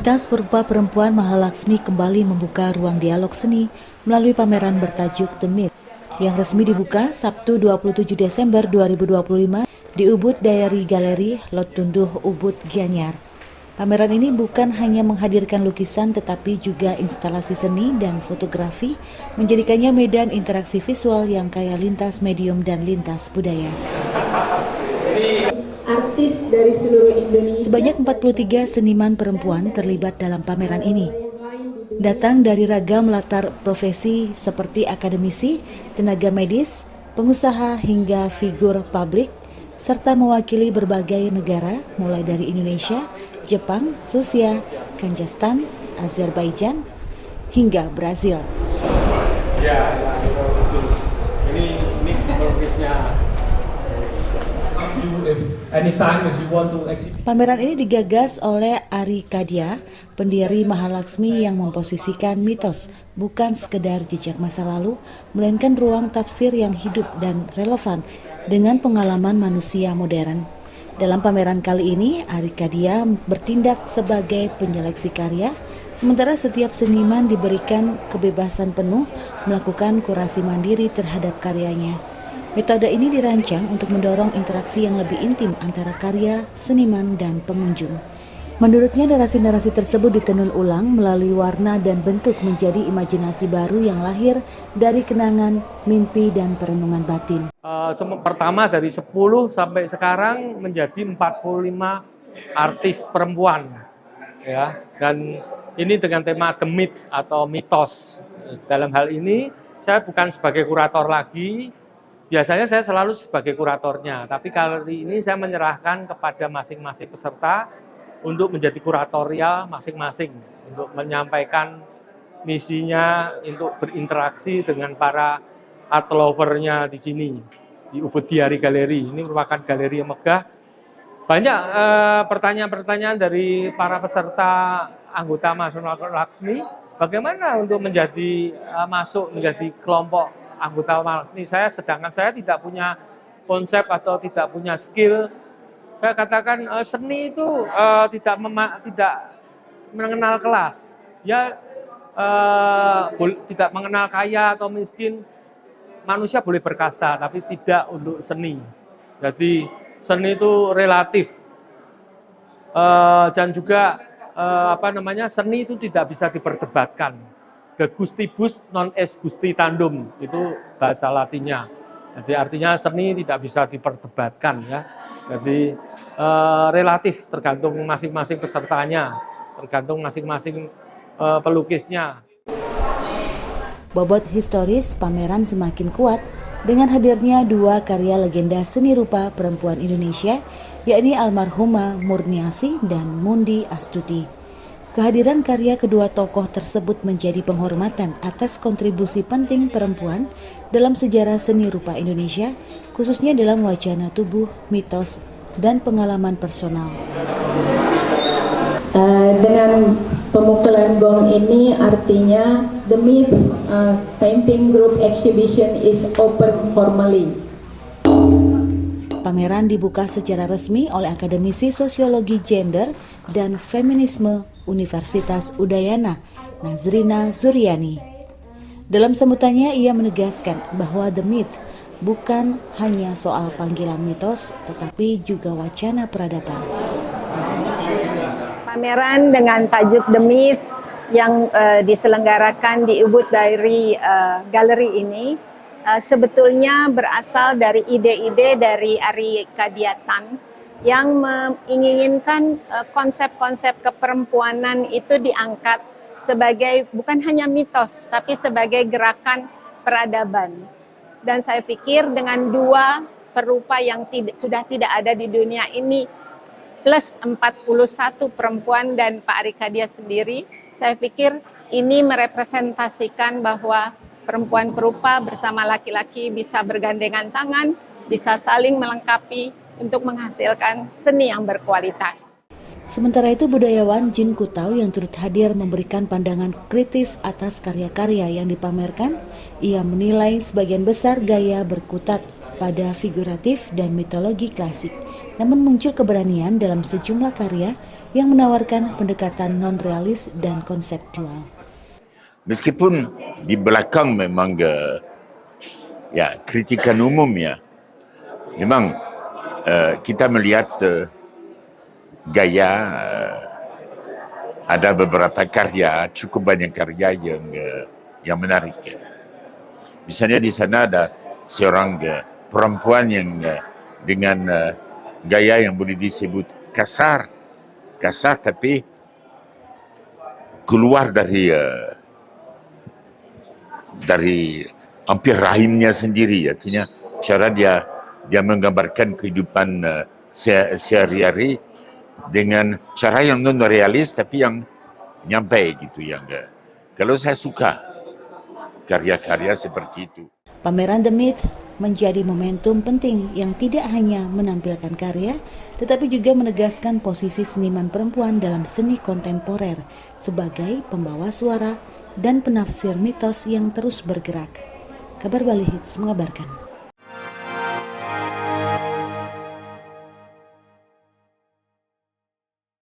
Komunitas Perupa Perempuan Mahalaksmi kembali membuka ruang dialog seni melalui pameran bertajuk The Myth yang resmi dibuka Sabtu 27 Desember 2025 di Ubud Diary Gallery, Lot Tunduh, Ubud, Gianyar. Pameran ini bukan hanya menghadirkan lukisan tetapi juga instalasi seni dan fotografi, menjadikannya medan interaksi visual yang kaya lintas medium dan lintas budaya. Artis dari seluruh Indonesia. Sebanyak 43 seniman perempuan terlibat dalam pameran ini. Datang dari ragam latar profesi seperti akademisi, tenaga medis, pengusaha hingga figur publik, serta mewakili berbagai negara mulai dari Indonesia, Jepang, Rusia, Kazakhstan, Azerbaijan, hingga Brazil. Ya, ini pelukisnya. Pameran ini digagas oleh Ari Kadia, pendiri Mahalaksmi yang memposisikan mitos bukan sekedar jejak masa lalu, melainkan ruang tafsir yang hidup dan relevan dengan pengalaman manusia modern. Dalam pameran kali ini, Ari Kadia bertindak sebagai penyeleksi karya, sementara setiap seniman diberikan kebebasan penuh melakukan kurasi mandiri terhadap karyanya. Metode ini dirancang untuk mendorong interaksi yang lebih intim antara karya, seniman, dan pengunjung. Menurutnya, narasi-narasi tersebut ditenun ulang melalui warna dan bentuk menjadi imajinasi baru yang lahir dari kenangan, mimpi, dan perenungan batin. Pertama dari 10 sampai sekarang menjadi 45 artis perempuan, ya. Dan ini dengan tema The Myth atau mitos. Dalam hal ini saya bukan sebagai kurator lagi. Biasanya saya selalu sebagai kuratornya, tapi kali ini saya menyerahkan kepada masing-masing peserta untuk menjadi kuratorial masing-masing, untuk menyampaikan misinya, untuk berinteraksi dengan para art lover-nya di sini, di Ubud Diary Gallery. Ini merupakan galeri yang megah. Banyak pertanyaan-pertanyaan dari para peserta anggota Mahalaksmi, bagaimana untuk masuk menjadi kelompok anggota Mahalaksmi. Sedangkan saya tidak punya konsep atau tidak punya skill. Saya katakan seni itu tidak mengenal kelas. Dia tidak mengenal kaya atau miskin. Manusia boleh berkasta, tapi tidak untuk seni. Jadi seni itu relatif. Dan juga seni itu tidak bisa diperdebatkan. De gustibus non est gustitandum, itu bahasa Latinnya. Jadi artinya seni tidak bisa diperdebatkan, ya. Jadi relatif, tergantung masing-masing pesertanya, tergantung masing-masing pelukisnya. Bobot historis pameran semakin kuat dengan hadirnya dua karya legenda seni rupa perempuan Indonesia, yakni almarhumah Murniasi dan Mundi Astuti. Kehadiran karya kedua tokoh tersebut menjadi penghormatan atas kontribusi penting perempuan dalam sejarah seni rupa Indonesia, khususnya dalam wacana tubuh, mitos, dan pengalaman personal. Dengan pemukulan gong ini artinya The Myth Painting Group Exhibition is open formally. Pameran dibuka secara resmi oleh akademisi Sosiologi Gender dan Feminisme Universitas Udayana, Nazrina Zuryani. Dalam sambutannya, ia menegaskan bahwa The Myth bukan hanya soal panggilan mitos, tetapi juga wacana peradaban. Pameran dengan tajuk The Myth yang diselenggarakan di Ubud Diary Gallery ini sebetulnya berasal dari ide-ide dari Ari Kadiatan yang menginginkan konsep-konsep keperempuanan itu diangkat sebagai bukan hanya mitos, tapi sebagai gerakan peradaban. Dan saya pikir dengan dua perupa yang sudah tidak ada di dunia ini, plus 41 perempuan dan Pak Ari Kadia sendiri, saya pikir ini merepresentasikan bahwa perempuan perupa bersama laki-laki bisa bergandengan tangan, bisa saling melengkapi untuk menghasilkan seni yang berkualitas. Sementara itu, budayawan Jin Kutau yang turut hadir memberikan pandangan kritis atas karya-karya yang dipamerkan. Ia menilai sebagian besar gaya berkutat pada figuratif dan mitologi klasik, namun muncul keberanian dalam sejumlah karya yang menawarkan pendekatan non-realis dan konseptual. Meskipun di belakang memang ya kritikan umumnya, memang kita melihat gaya ada beberapa karya, cukup banyak karya yang menarik. Misalnya di sana ada seorang perempuan yang dengan gaya yang boleh disebut kasar tapi keluar dari hampir rahimnya sendiri, artinya cara dia menggambarkan kehidupan sehari-hari dengan cara yang non realis tapi yang nyampe gitu, yang kalau saya suka karya-karya seperti itu. Pameran The Myth menjadi momentum penting yang tidak hanya menampilkan karya, tetapi juga menegaskan posisi seniman perempuan dalam seni kontemporer sebagai pembawa suara dan penafsir mitos yang terus bergerak. Kabar Bali Hits mengabarkan.